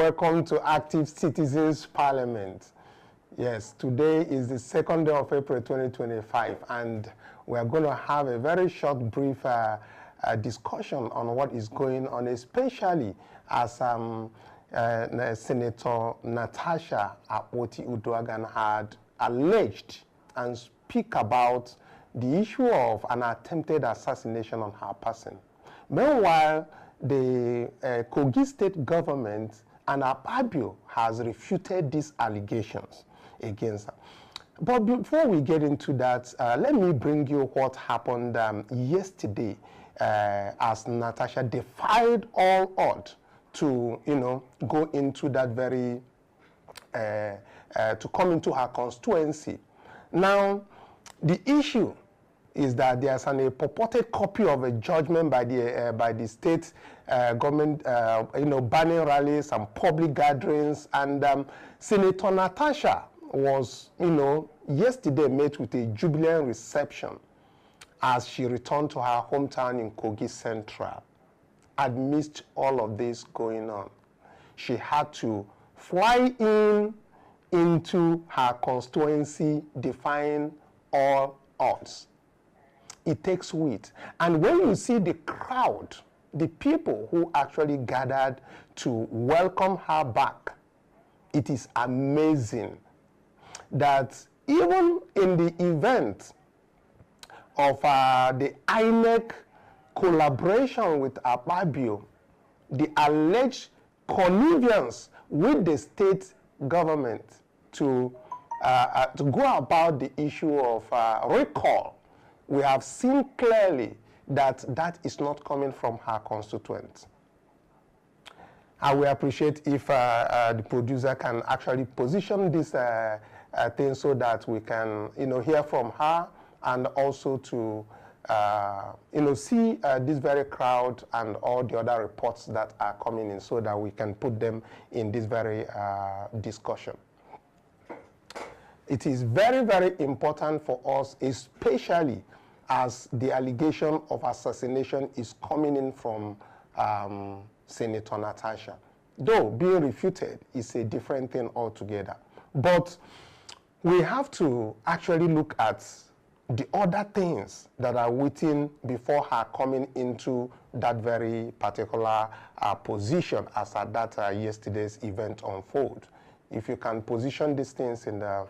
welcome to Active Citizens Parliament. Yes, today is the 2nd day of April 2025, and we are going to have a very short, brief discussion on what is going on, especially as Senator Natasha Akpoti had alleged and speak about the issue of an attempted assassination on her person. Meanwhile, the Kogi state government and Akpabio has refuted these allegations against her. But before we get into that, let me bring you what happened yesterday as Natasha defied all odds to, go into that very, to come into her constituency. Now, the issue is that there's a purported copy of a judgment by the state government, banning rallies and public gatherings, and Senator Natasha was, yesterday met with a jubilant reception as she returned to her hometown in Kogi Central. Amidst all of this going on, she had to fly into her constituency, defying all odds. It takes wit. And when you see the crowd, the people who actually gathered to welcome her back, it is amazing that even in the event of the INEC collaboration with Akpabio, the alleged connivance with the state government to go about the issue of recall, we have seen clearly that that is not coming from her constituents. I will appreciate if the producer can actually position this thing so that we can, hear from her, and also to, see this very crowd and all the other reports that are coming in, so that we can put them in this very discussion. It is very, very important for us, especially as the allegation of assassination is coming in from Senator Natasha. Though being refuted is a different thing altogether. But we have to actually look at the other things that are waiting before her coming into that very particular position as at that yesterday's event unfold. If you can position these things in the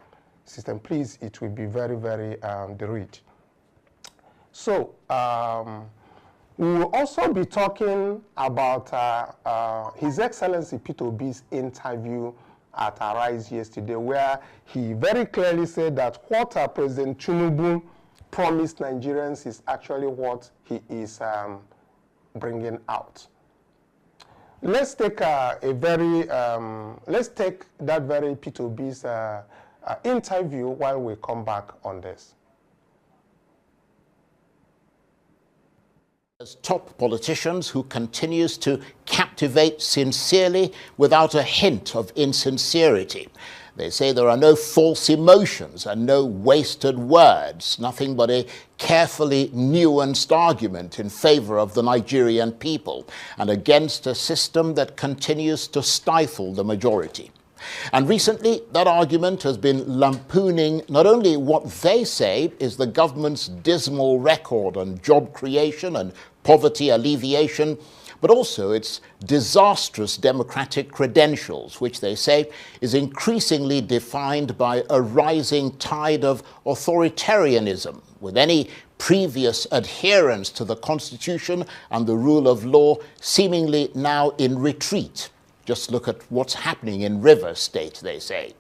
system, please, it will be very, very direct. So, we will also be talking about His Excellency Peter Obi's interview at Arise yesterday, where he very clearly said that what President Tinubu promised Nigerians is actually what he is bringing out. Let's take let's take that very Peter Obi's interview while we come back on this. As top politicians who continues to captivate sincerely without a hint of insincerity. They say there are no false emotions and no wasted words, nothing but a carefully nuanced argument in favor of the Nigerian people and against a system that continues to stifle the majority. And recently, that argument has been lampooning not only what they say is the government's dismal record on job creation and poverty alleviation, but also its disastrous democratic credentials, which they say is increasingly defined by a rising tide of authoritarianism, with any previous adherence to the Constitution and the rule of law seemingly now in retreat. Just look at what's happening in Rivers State, they say.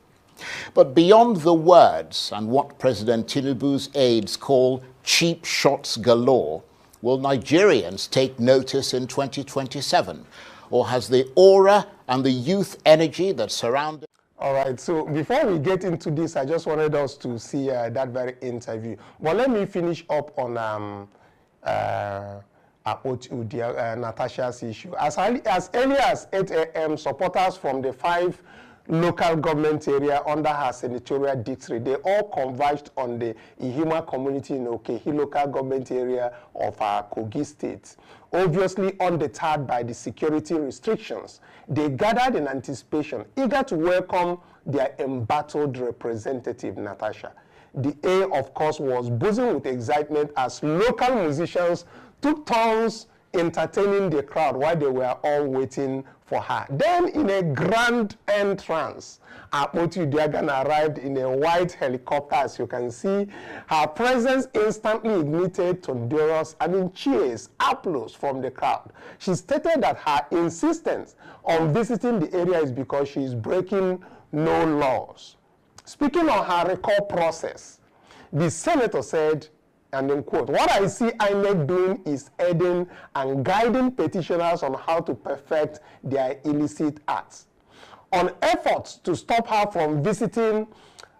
But beyond the words and what President Tinubu's aides call cheap shots galore, will Nigerians take notice in 2027? Or has the aura and the youth energy that surround it? All right, so before we get into this, I just wanted us to see that very interview. But let me finish up on Natasha's issue. As early as 8 a.m., supporters from the 5 local government area under her senatorial district. They all converged on the Ihima community in Okehi local government area of Kogi state. Obviously undeterred by the security restrictions, they gathered in anticipation, eager to welcome their embattled representative, Natasha. The air, of course, was buzzing with excitement as local musicians took turns entertaining the crowd while they were all waiting for her. Then, in a grand entrance, Akpoti arrived in a white helicopter. As you can see, her presence instantly ignited thunderous, cheers, applause from the crowd. She stated that her insistence on visiting the area is because she is breaking no laws. Speaking on her recall process, the senator said, and then quote, "What I see INEC doing is aiding and guiding petitioners on how to perfect their illicit acts." On efforts to stop her from visiting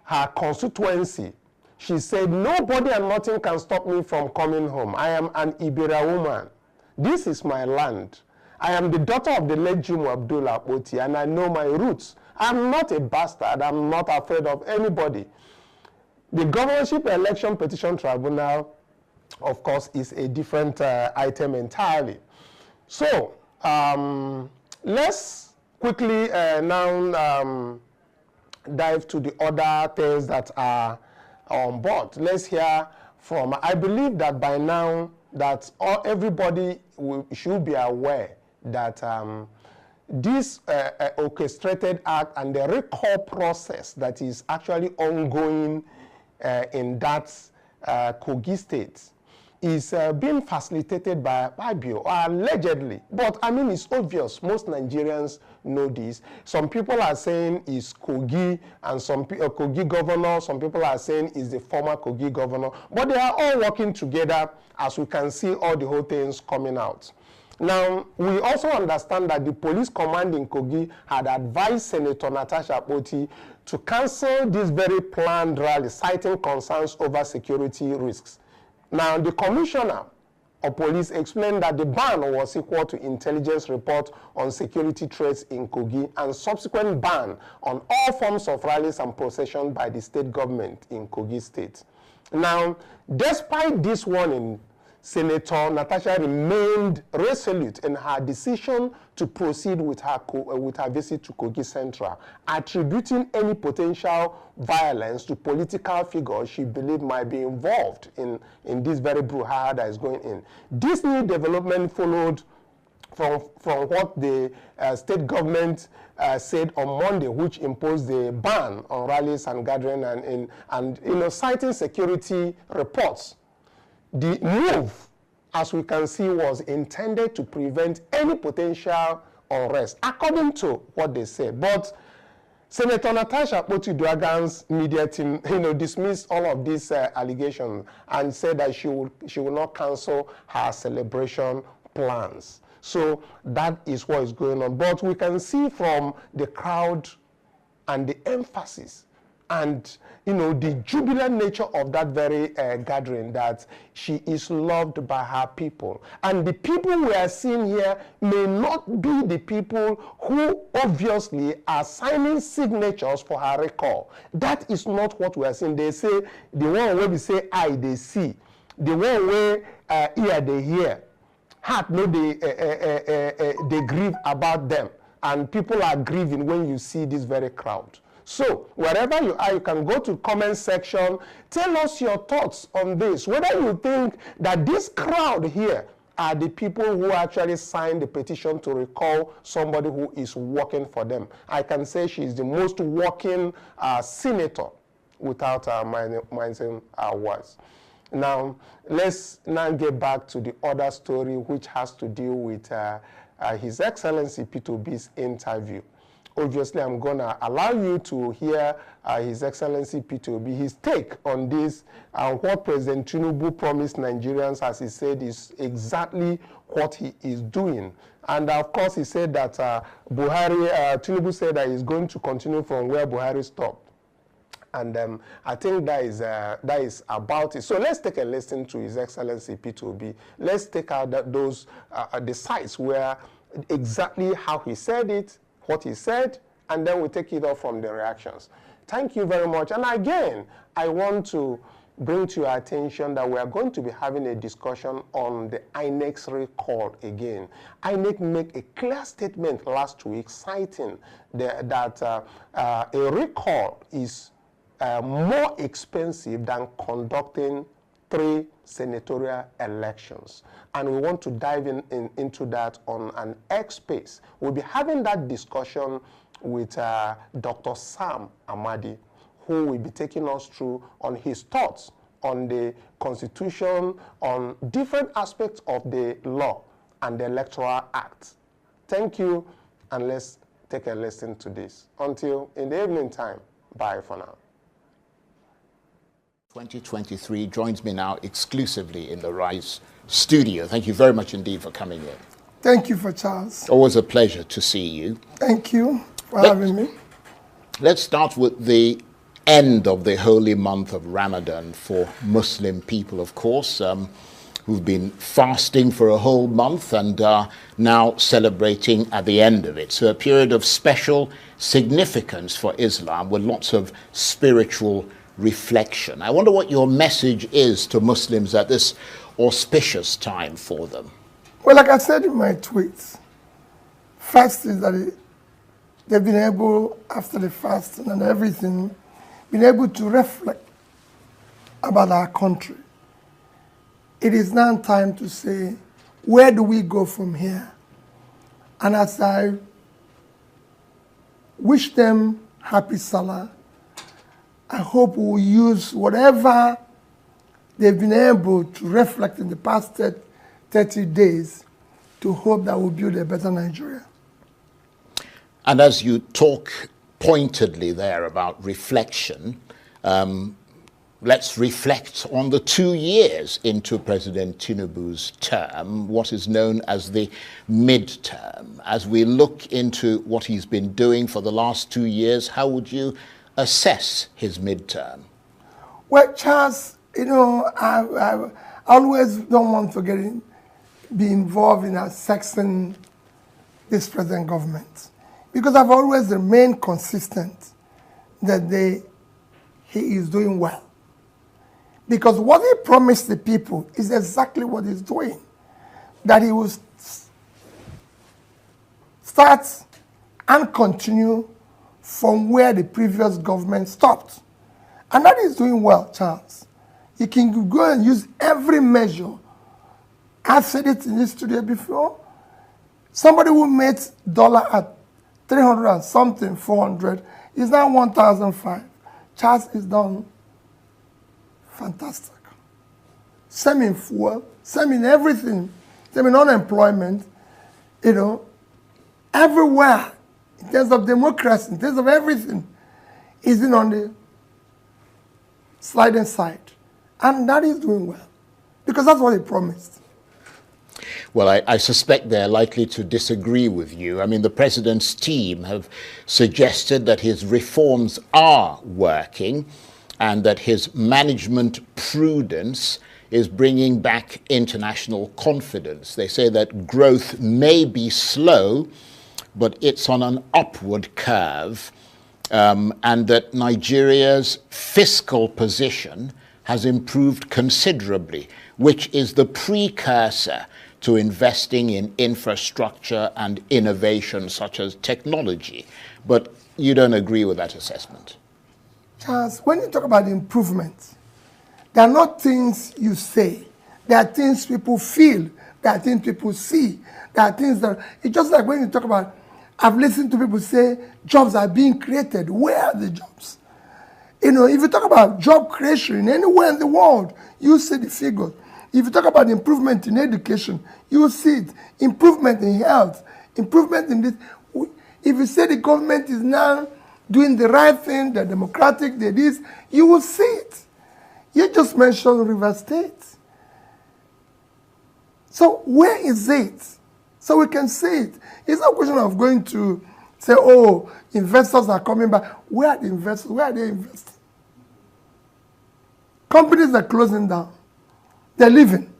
her constituency, she said, "Nobody and nothing can stop me from coming home. I am an Ibera woman. This is my land. I am the daughter of the late Jumu Abdullah Akpoti, and I know my roots. I'm not a bastard. I'm not afraid of anybody." The Governorship Election Petition Tribunal, of course, is a different item entirely. So, let's quickly now dive to the other things that are on board. Let's hear from, I believe that by now that everybody should be aware that this orchestrated act and the recall process that is actually ongoing in that Kogi state is being facilitated by Akpabio, allegedly. But it's obvious. Most Nigerians know this. Some people are saying it's Kogi and some Kogi governor. Some people are saying it's the former Kogi governor. But they are all working together, as we can see all the whole things coming out. Now, we also understand that the police command in Kogi had advised Senator Natasha Akpoti to cancel this very planned rally, citing concerns over security risks. Now, the commissioner of police explained that the ban was equal to intelligence report on security threats in Kogi and subsequent ban on all forms of rallies and procession by the state government in Kogi state. Now, despite this warning, Senator Natasha remained resolute in her decision to proceed with her visit to Kogi Central, attributing any potential violence to political figures she believed might be involved in this very brouhaha that is going in. This new development followed from what the state government said on Monday, which imposed the ban on rallies and gathering and citing security reports. The move, as we can see, was intended to prevent any potential unrest, according to what they said. But Senator Natasha Akpoti-Duagan's media team, dismissed all of these allegations and said that she will not cancel her celebration plans. So that is what is going on. But we can see from the crowd and the emphasis and the jubilant nature of that very gathering that she is loved by her people. And the people we are seeing here may not be the people who obviously are signing signatures for her recall. That is not what we are seeing. They say, the one where we say eye, they see. The one where ear, they hear. Heart, no, they grieve about them. And people are grieving when you see this very crowd. So, wherever you are, you can go to comment section. Tell us your thoughts on this. Whether you think that this crowd here are the people who actually signed the petition to recall somebody who is working for them. I can say she is the most working senator without mincing words. Now, let's now get back to the other story, which has to deal with His Excellency P2B's interview. Obviously, I'm going to allow you to hear His Excellency P2B, his take on this, and what President Tinubu promised Nigerians, as he said, is exactly what he is doing. And of course, he said that Tinubu said that he's going to continue from where Buhari stopped. And I think that is about it. So let's take a listen to His Excellency P2B. Let's take out the sites where exactly how he said it, what he said, and then we take it off from the reactions. Thank you very much. And again, I want to bring to your attention that we are going to be having a discussion on the INEC's recall again. INEC made a clear statement last week citing that a recall is more expensive than conducting 3 senatorial elections. And we want to dive into that on an X space. We'll be having that discussion with Dr. Sam Amadi, who will be taking us through on his thoughts on the Constitution, on different aspects of the law and the Electoral Act. Thank you, and let's take a listen to this. Until in the evening time, bye for now. 2023 joins me now exclusively in the Rise studio. Thank you very much indeed for coming in. Thank you for Charles. Always a pleasure to see you. Thank you for having me. Let's start with the end of the holy month of Ramadan for Muslim people, of course, who've been fasting for a whole month and are now celebrating at the end of it. So a period of special significance for Islam with lots of spiritual reflection. I wonder what your message is to Muslims at this auspicious time for them. Well, like I said in my tweets, first is that they've been able, after the fasting and everything, been able to reflect about our country. It is now time to say, where do we go from here? And as I wish them happy Salah, I hope we'll use whatever they've been able to reflect in the past 30 days to hope that we'll build a better Nigeria. And as you talk pointedly there about reflection, let's reflect on the 2 years into President Tinubu's term, what is known as the midterm. As we look into what he's been doing for the last 2 years, how would you assess his midterm? Well, Charles, you know, I always don't want to be involved in assessing this present government, because I've always remained consistent that he is doing well. Because what he promised the people is exactly what he's doing. That he will start and continue from where the previous government stopped. And that is doing well, Charles. You can go and use every measure. I've said it in this studio before. Somebody who made dollar at 300 and something, 400, is now 1,005. Charles is done fantastic. Same in fuel, same in everything, same in unemployment, you know, everywhere, in terms of democracy, in terms of everything, is in on the sliding side. And that is doing well, because that's what he promised. Well, I suspect they're likely to disagree with you. I mean, the president's team have suggested that his reforms are working and that his management prudence is bringing back international confidence. They say that growth may be slow, but it's on an upward curve, and that Nigeria's fiscal position has improved considerably, which is the precursor to investing in infrastructure and innovation such as technology. But you don't agree with that assessment? Charles, when you talk about improvement, there are not things you say. There are things people feel. There are things people see. There are things that, it's just like when you talk about, I've listened to people say jobs are being created. Where are the jobs? You know, if you talk about job creation anywhere in the world, you see the figures. If you talk about improvement in education, you see it. Improvement in health, improvement in this. If you say the government is now doing the right thing, the democratic, the this, you will see it. You just mentioned River State. So where is it? So we can see it. It's not a question of going to say, oh, investors are coming back. Where are the investors? Where are they investing? Companies are closing down. They're leaving.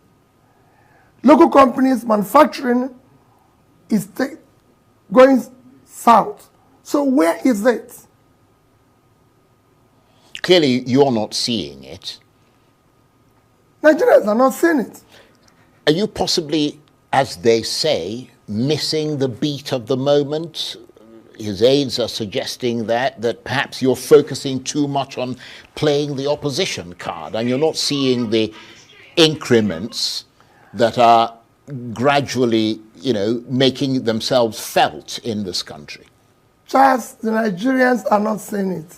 Local companies, manufacturing is going south. So where is it? Clearly, you're not seeing it. Nigerians are not seeing it. Are you possibly, as they say, missing the beat of the moment? His aides are suggesting that perhaps you're focusing too much on playing the opposition card and you're not seeing the increments that are gradually, making themselves felt in this country. Charles, the Nigerians are not seeing it.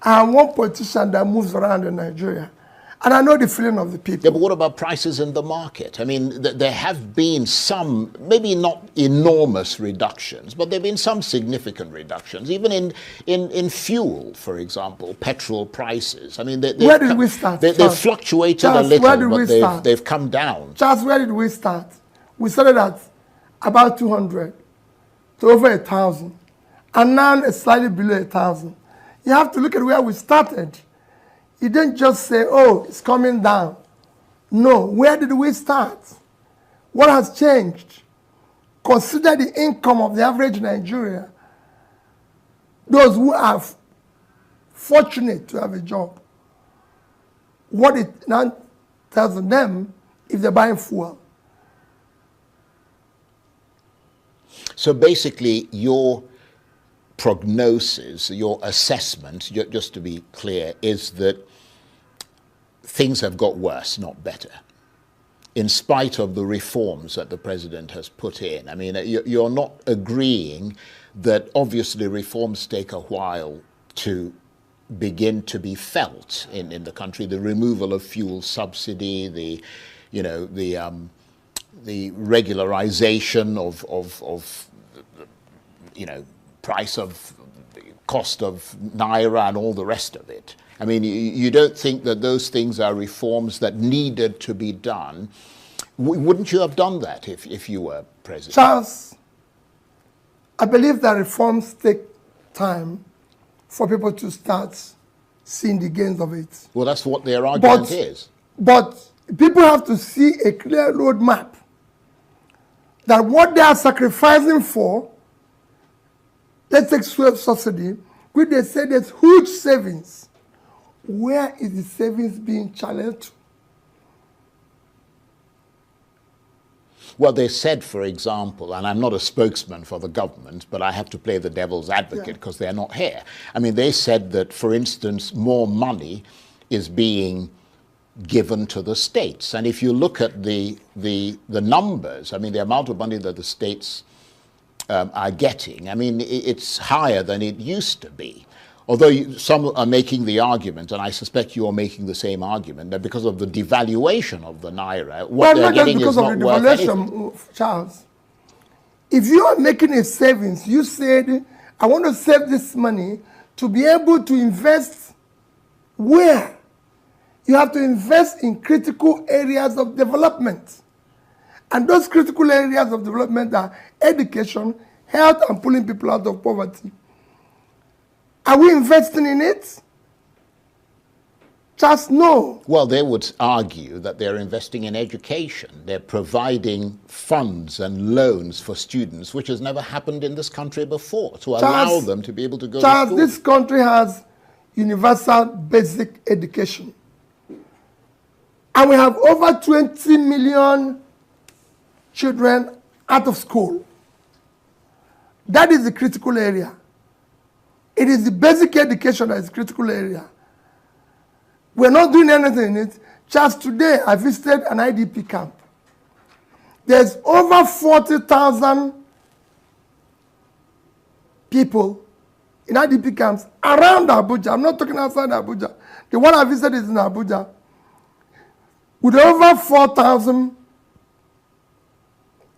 I am one politician that moves around in Nigeria, and I know the feeling of the people. Yeah, but what about prices in the market? I mean, there have been some, maybe not enormous reductions, but there have been some significant reductions, even in fuel, for example, petrol prices. I mean, where did we start? They've fluctuated Charles, a little, but they've come down. Charles, where did we start? We started at about 200 to over 1,000, and now it's slightly below 1,000. You have to look at where we started. You didn't just say, oh, it's coming down. No, where did we start? What has changed? Consider the income of the average Nigerian. Those who are fortunate to have a job. What it now tells them if they're buying fuel. So basically, your prognosis, your assessment, just to be clear, is that things have got worse, not better, in spite of the reforms that the president has put in. I mean, you're not agreeing that obviously reforms take a while to begin to be felt in the country. The removal of fuel subsidy, the regularization of price of cost of naira and all the rest of it. I mean, you don't think that those things are reforms that needed to be done. Wouldn't you have done that if you were president? Charles, I believe that reforms take time for people to start seeing the gains of it. Well, that's what their argument is. But people have to see a clear roadmap that what they are sacrificing for, let's take fuel subsidy, which they say there's huge savings. Where is the savings being challenged? Well, they said, for example, and I'm not a spokesman for the government, but I have to play the devil's advocate because they're not here. I mean, they said that, for instance, more money is being given to the states. And if you look at the numbers, I mean, the amount of money that the states are getting, I mean, it's higher than it used to be. Although some are making the argument, and I suspect you are making the same argument, that because of the devaluation of the naira, what they're getting is not worth anything. Charles, if you are making a savings, you said, I want to save this money to be able to invest where? You have to invest in critical areas of development. And those critical areas of development are education, health, and pulling people out of poverty. Are we investing in it? Just no. Well, they would argue that they're investing in education. They're providing funds and loans for students, which has never happened in this country before, to allow them to be able to go to school. This country has universal basic education. And we have over 20 million children out of school. That is the critical area. It is the basic education that is the critical area. We're not doing anything in it. Just today, I visited an IDP camp. There's over 40,000 people in IDP camps around Abuja. I'm not talking outside Abuja. The one I visited is in Abuja. With over 4,000,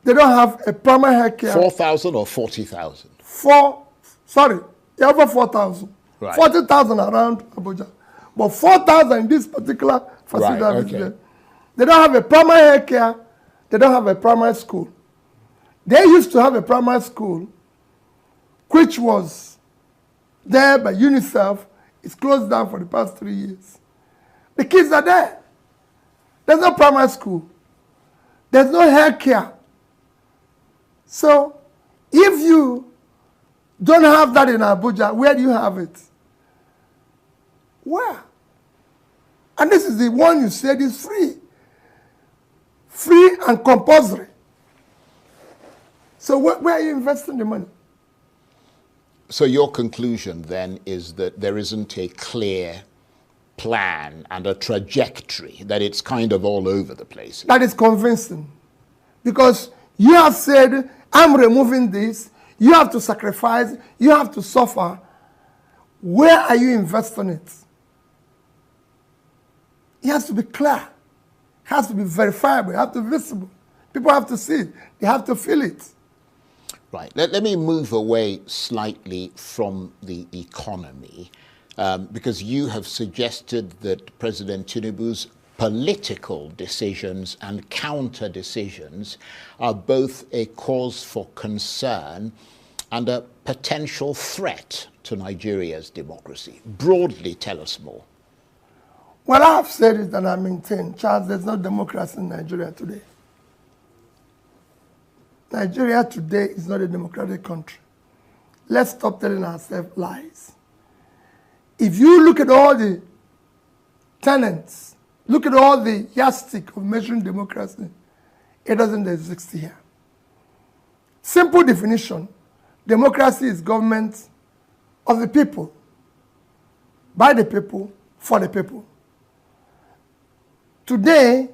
they don't have a primary health care. 4,000 or 40,000? Over 4,000. Right. 40,000 around Abuja. But 4,000 in this particular facility. Right, okay. They don't have a primary health care. They don't have a primary school. They used to have a primary school, which was there by UNICEF. It's closed down for the past 3 years. The kids are there. There's no primary school. There's no health care. So, if you don't have that in Abuja, where do you have it? Where? And this is the one you said is free. Free and compulsory. So where are you investing the money? So your conclusion then is that there isn't a clear plan and a trajectory, that it's kind of all over the place. That is convincing. Because you have said, I'm removing this, you have to sacrifice, you have to suffer. Where are you investing it? It has to be clear. It has to be verifiable. It has to be visible. People have to see it. They have to feel it. Right. Let me move away slightly from the economy, because you have suggested that President Tinubu's political decisions and counter decisions are both a cause for concern and a potential threat to Nigeria's democracy. Broadly, tell us more. Well, I've said it and I maintain, Charles, there's no democracy in Nigeria today. Nigeria today is not a democratic country. Let's stop telling ourselves lies. If you look at all the tenets, look at all the yardstick of measuring democracy, it doesn't exist here. Simple definition, democracy is government of the people, by the people, for the people. Today,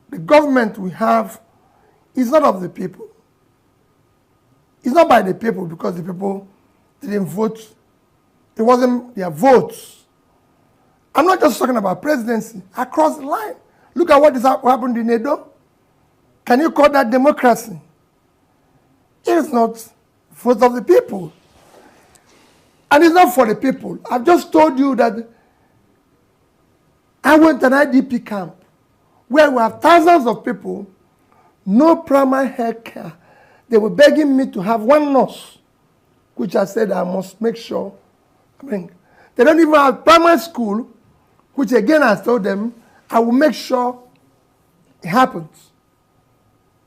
the government we have is not of the people. It's not by the people because the people didn't vote. It wasn't their votes. I'm not just talking about presidency. Across the line. Look at what happened in Edo. Can you call that democracy? It is not vote of the people. And it's not for the people. I've just told you that I went to an IDP camp where we have thousands of people, no primary health care. They were begging me to have one nurse, which I said I must make sure I bring. They don't even have primary school, which again I told them I will make sure it happens.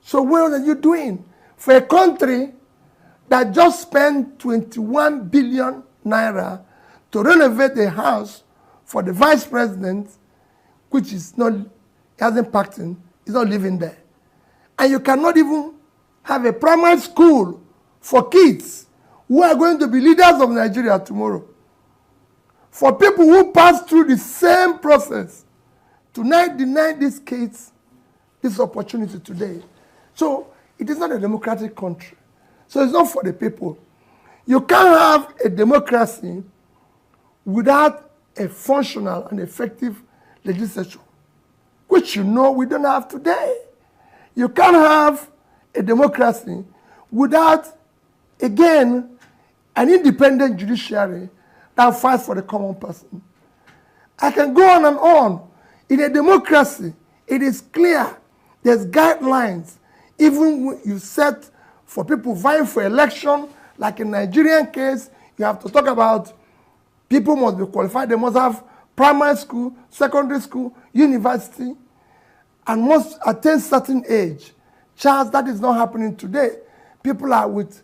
So what are you doing? For a country that just spent 21 billion naira to renovate a house for the vice president, which is not, hasn't packed in, is not living there. And you cannot even have a primary school for kids who are going to be leaders of Nigeria tomorrow. For people who pass through the same process, tonight deny these kids this opportunity today. So it is not a democratic country. So it's not for the people. You can't have a democracy without a functional and effective legislature, which you know we don't have today. You can't have a democracy without, again, an independent judiciary that fights for the common person. I can go on and on. In a democracy, it is clear. There's guidelines. Even when you set for people vying for election, like in Nigerian case, you have to talk about people must be qualified. They must have primary school, secondary school, university, and must attain certain age. Charles, that is not happening today. People are with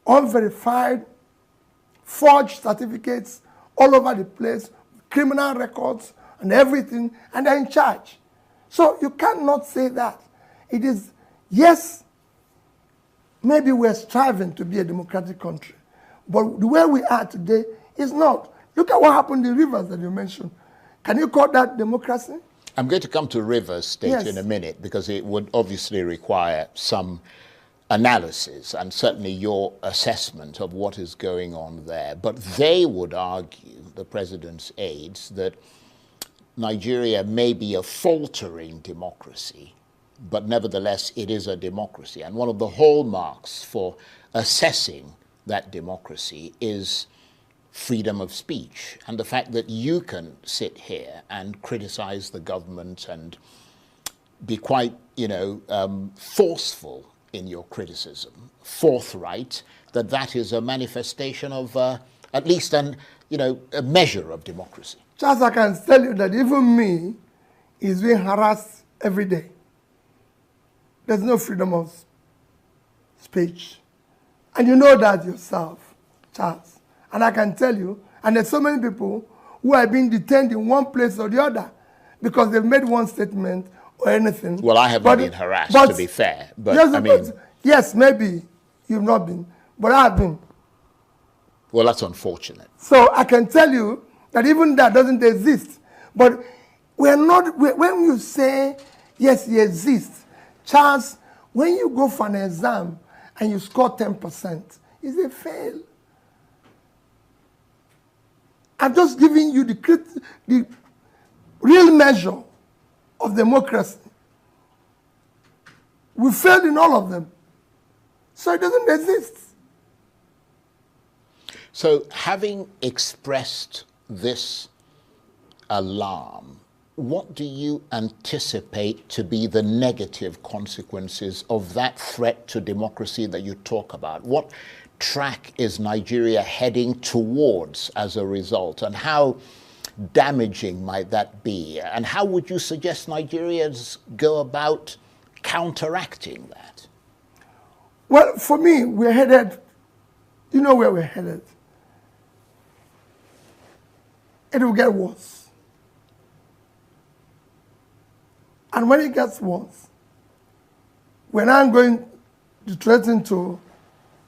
unverified, forged certificates all over the place, criminal records and everything, and they're in charge. So you cannot say that. It is, yes, maybe we're striving to be a democratic country, but the way we are today is not. Look at what happened in Rivers that you mentioned. Can you call that democracy? I'm going to come to Rivers State Yes. in a minute, because it would obviously require some analysis and certainly your assessment of what is going on there. But they would argue, the president's aides, that Nigeria may be a faltering democracy, but nevertheless it is a democracy. And one of the hallmarks for assessing that democracy is freedom of speech, and the fact that you can sit here and criticize the government and be quite, forceful in your criticism, forthright, that is a manifestation of at least a measure of democracy. Charles, I can tell you that even me is being harassed every day. There's no freedom of speech. And you know that yourself. Charles. And I can tell you, and there's so many people who are being detained in one place or the other because they've made one statement or anything. Well, I haven't been harassed, to be fair. But yes, I mean, yes, maybe you've not been, but I have been. Well, that's unfortunate. So I can tell you that even that doesn't exist. But we're not, when you say, yes, he exists, Charles, when you go for an exam and you score 10%, it's a fail. I'm just giving you the real measure of democracy. We failed in all of them. So it doesn't exist. So having expressed this alarm, what do you anticipate to be the negative consequences of that threat to democracy that you talk about? What track is Nigeria heading towards as a result, and how damaging might that be? And how would you suggest Nigerians go about counteracting that? Well, for me, we're headed, you know where we're headed. It will get worse. And when it gets worse, we're now going to threaten to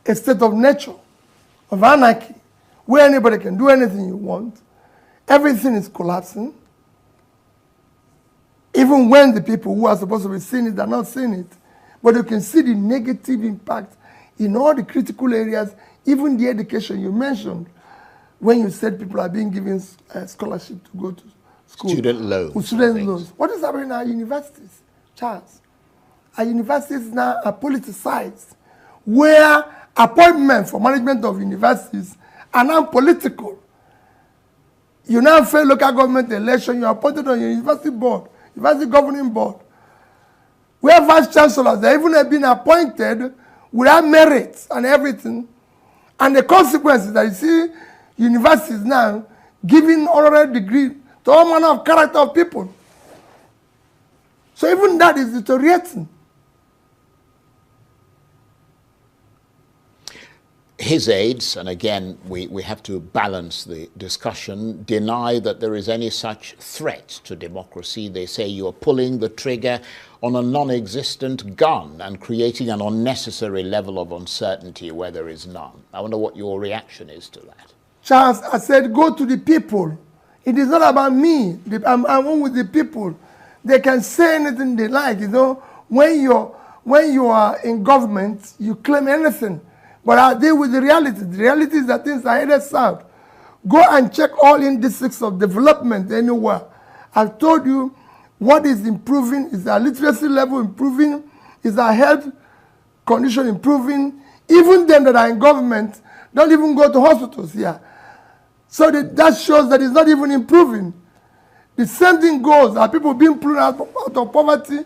a state of nature, of anarchy, where anybody can do anything you want. Everything is collapsing. Even when the people who are supposed to be seeing it are not seeing it. But you can see the negative impact in all the critical areas, even the education you mentioned, when you said people are being given scholarship to go to school. Student loans. Student loans. What is happening in our universities, Charles? Our universities now are politicized, where appointments for management of universities are now political. You now fail local government election, you're appointed on your university board, university governing board, where vice chancellors, they even have been appointed without merit and everything. And the consequences that you see universities now giving honorary degree to all manner of character of people. So even that is deteriorating. His aides, and again, we have to balance the discussion, deny that there is any such threat to democracy. They say you are pulling the trigger on a non-existent gun and creating an unnecessary level of uncertainty where there is none. I wonder what your reaction is to that. Charles, I said, go to the people. It is not about me. I'm one with the people. They can say anything they like. You know, when you are in government, you claim anything. But I deal with the reality. The reality is that things are headed south. Go and check all indices of development anywhere. I've told you what is improving. Is our literacy level improving? Is our health condition improving? Even them that are in government don't even go to hospitals here. So that shows that it's not even improving. The same thing goes. Are people being pulled out of poverty?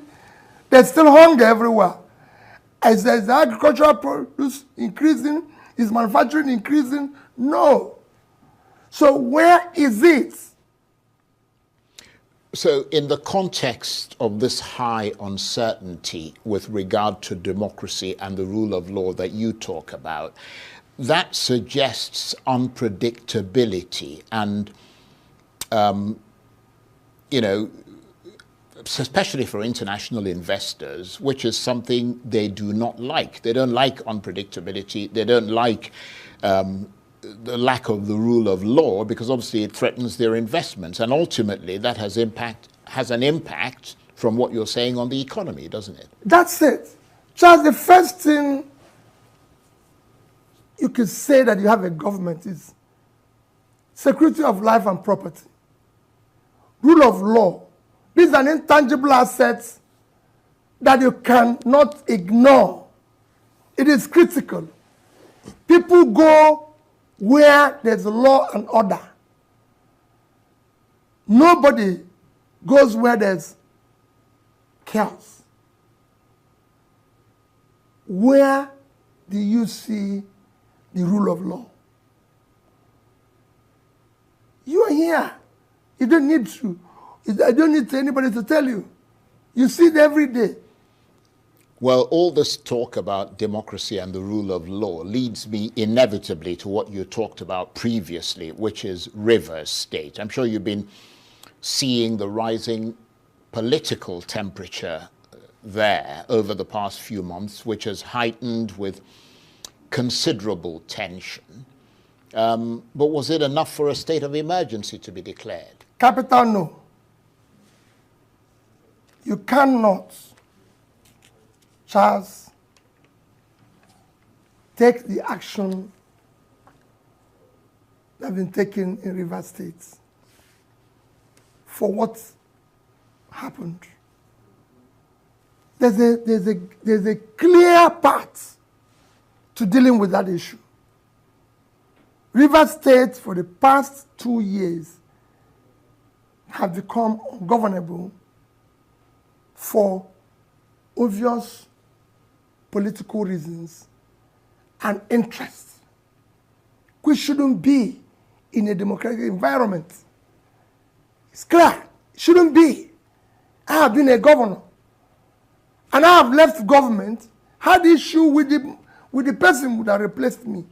There's still hunger everywhere. Is the agricultural produce increasing? Is manufacturing increasing? No. So where is it? So in the context of this high uncertainty with regard to democracy and the rule of law that you talk about, that suggests unpredictability and, you know, especially for international investors, which is something they do not like. They don't like unpredictability. They don't like the lack of the rule of law, because obviously it threatens their investments. And ultimately that has an impact from what you're saying on the economy, doesn't it? That's it. Just the first thing you can say that you have a government is security of life and property, rule of law. This is an intangible asset that you cannot ignore. It is critical. People go where there's law and order. Nobody goes where there's chaos. Where do you see the rule of law? You are here. You don't need to. I don't need anybody to tell you. You see it every day. Well, all this talk about democracy and the rule of law leads me inevitably to what you talked about previously, which is Rivers State. I'm sure you've been seeing the rising political temperature there over the past few months, which has heightened with considerable tension. But was it enough for a state of emergency to be declared? Capital no. You cannot, Charles, take the action that have been taken in Rivers State for what happened. There's a clear path to dealing with that issue. Rivers State, for the past 2 years, have become ungovernable for obvious political reasons and interests, which shouldn't be in a democratic environment. It's clear, it shouldn't be. I have been a governor, and I have left government, had issue with the person who had replaced me,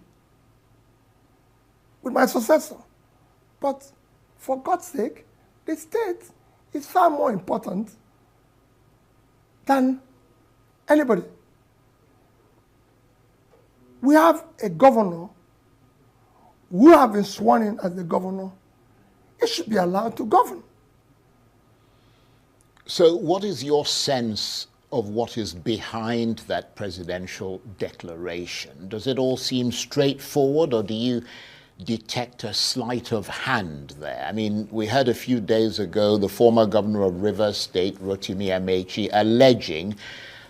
with my successor. But for God's sake, the state is far more important than anybody. We have a governor who have been sworn in as the governor. He should be allowed to govern. So what is your sense of what is behind that presidential declaration? Does it all seem straightforward, or do you detect a sleight of hand there? I mean, we heard a few days ago the former governor of Rivers State, Rotimi Amechi, alleging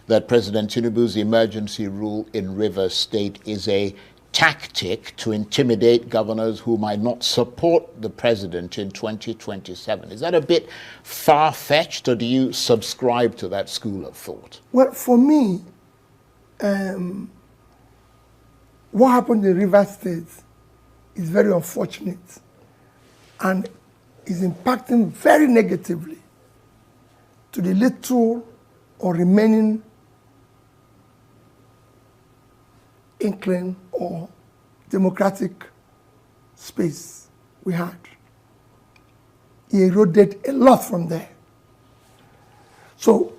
that President Tinubu's emergency rule in Rivers State is a tactic to intimidate governors who might not support the president in 2027. Is that a bit far-fetched, or do you subscribe to that school of thought? Well, for me, what happened in Rivers State is very unfortunate and is impacting very negatively to the little or remaining inkling or democratic space we had. He eroded a lot from there. So,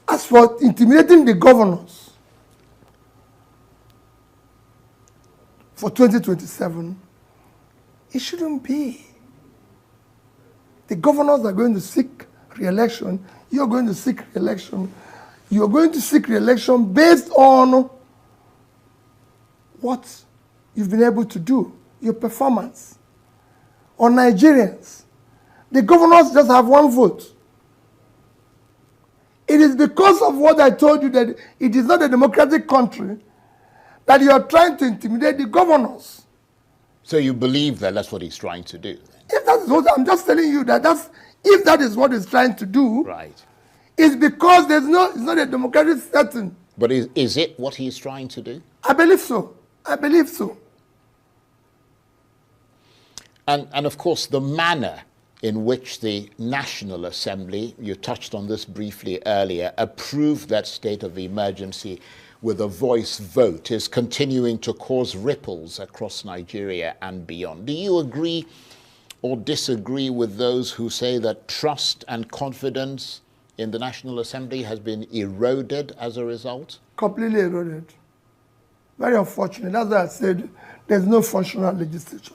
as for intimidating the governors for 2027, it shouldn't be. The governors are going to seek re-election. You're going to seek re-election. You're going to seek re-election based on what you've been able to do, your performance. On Nigerians, the governors just have one vote. It is because of what I told you that it is not a democratic country that you are trying to intimidate the governors. So you believe that that's what he's trying to do? If that is what I'm just telling you, if that is what he's trying to do, right, it's because it's not a democratic setting. But is it what he's trying to do? I believe so. I believe so. And of course, the manner in which the National Assembly, you touched on this briefly earlier, approved that state of emergency with a voice vote is continuing to cause ripples across Nigeria and beyond. Do you agree or disagree with those who say that trust and confidence in the National Assembly has been eroded as a result? Completely eroded. Very unfortunate. That's why I said there's no functional legislature.